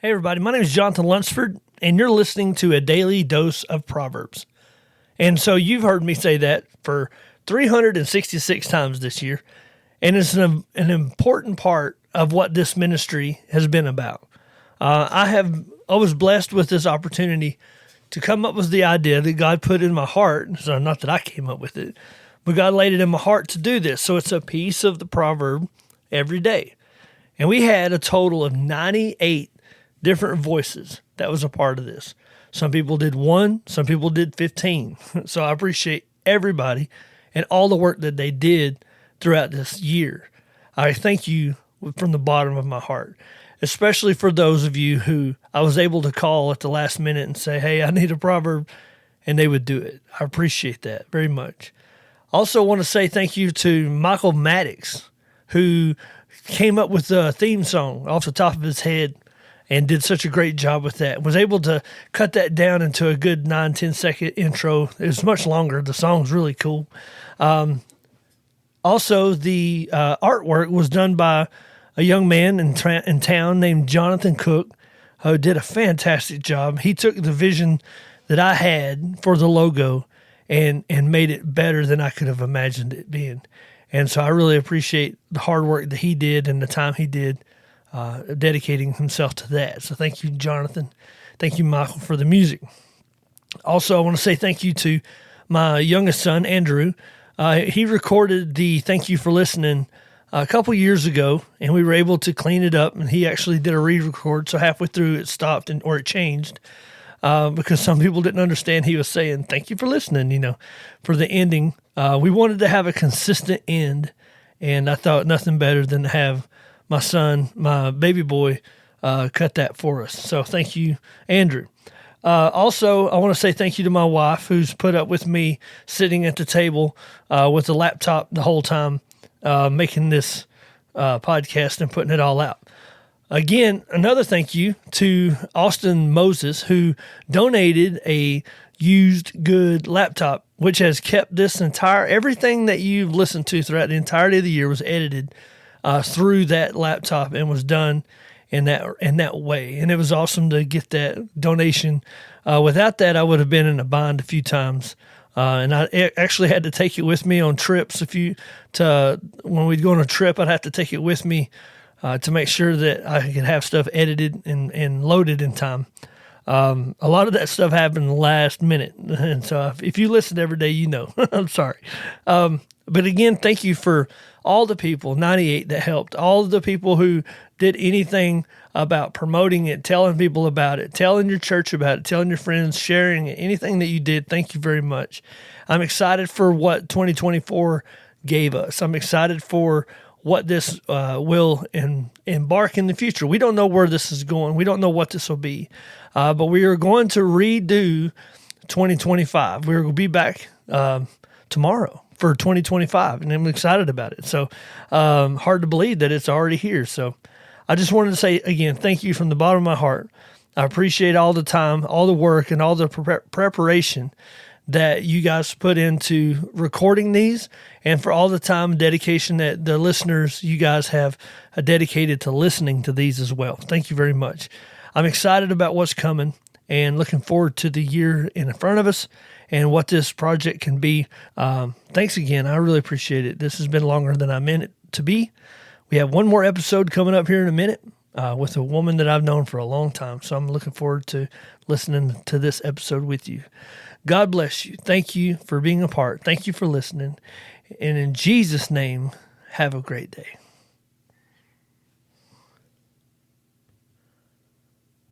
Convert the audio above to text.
Hey everybody, my name is Jonathan Lunsford, and you're listening to A Daily Dose of Proverbs. And so you've heard me say that for 366 times this year, and it's an important part of what this ministry has been about. I was blessed with this opportunity to come up with the idea that God put in my heart. So not that I came up with it, but God laid it in my heart to do this. So it's a piece of the proverb every day. And we had a total of 98 different voices that was a part of this. Some people did 1, some people did 15. So I appreciate everybody and all the work that they did throughout this year. I thank you from the bottom of my heart, especially for those of you who I was able to call at the last minute and say, hey, I need a proverb, and they would do it. I appreciate that very much. Also want to say thank you to Michael Maddox, who came up with the theme song off the top of his head and did such a great job with that. Was able to cut that down into a good 9-10 second intro. It was much longer. The song's really cool. Also, the artwork was done by a young man in town named Jonathan Cook, who did a fantastic job. He took the vision that I had for the logo and made it better than I could have imagined it being. And so I really appreciate the hard work that he did and the time he did dedicating himself to that. So thank you, Jonathan. Thank you, Michael, for the music. Also, I want to say thank you to my youngest son, Andrew. He recorded the thank you for listening a couple years ago, and we were able to clean it up, and he actually did a re-record, so halfway through it stopped or it changed because some people didn't understand he was saying thank you for listening, for the ending. We wanted to have a consistent end, and I thought nothing better than to have my son, my baby boy, cut that for us. So thank you, Andrew. Also, I want to say thank you to my wife, who's put up with me sitting at the table with the laptop the whole time, making this podcast and putting it all out. Again, another thank you to Austin Moses, who donated a used good laptop, which has kept this everything that you've listened to throughout the entirety of the year was edited through that laptop and was done in that way. And it was awesome to get that donation. Without that, I would have been in a bind a few times. And I actually had to take it with me on trips. When we'd go on a trip, I'd have to take it with me to make sure that I could have stuff edited and loaded in time. A lot of that stuff happened last minute. And so if you listen every day, I'm sorry. But again, thank you for all the people, 98 that helped, all of the people who did anything about promoting it, telling people about it, telling your church about it, telling your friends, sharing it, anything that you did. Thank you very much. I'm excited for what 2024 gave us. I'm excited for what this will embark in the future. We don't know where this is going. We don't know what this will be. But we are going to redo 2025. We're going to be back tomorrow for 2025, and I'm excited about it. So hard to believe that it's already here. So I just wanted to say, again, thank you from the bottom of my heart. I appreciate all the time, all the work, and all the preparation that you guys put into recording these, and for all the time and dedication that the listeners, you guys have dedicated to listening to these as well. Thank you very much. I'm excited about what's coming and looking forward to the year in front of us and what this project can be. Thanks again. I really appreciate it. This has been longer than I meant it to be. We have one more episode coming up here in a minute with a woman that I've known for a long time. So I'm looking forward to listening to this episode with you. God bless you. Thank you for being a part. Thank you for listening. And in Jesus' name, have a great day.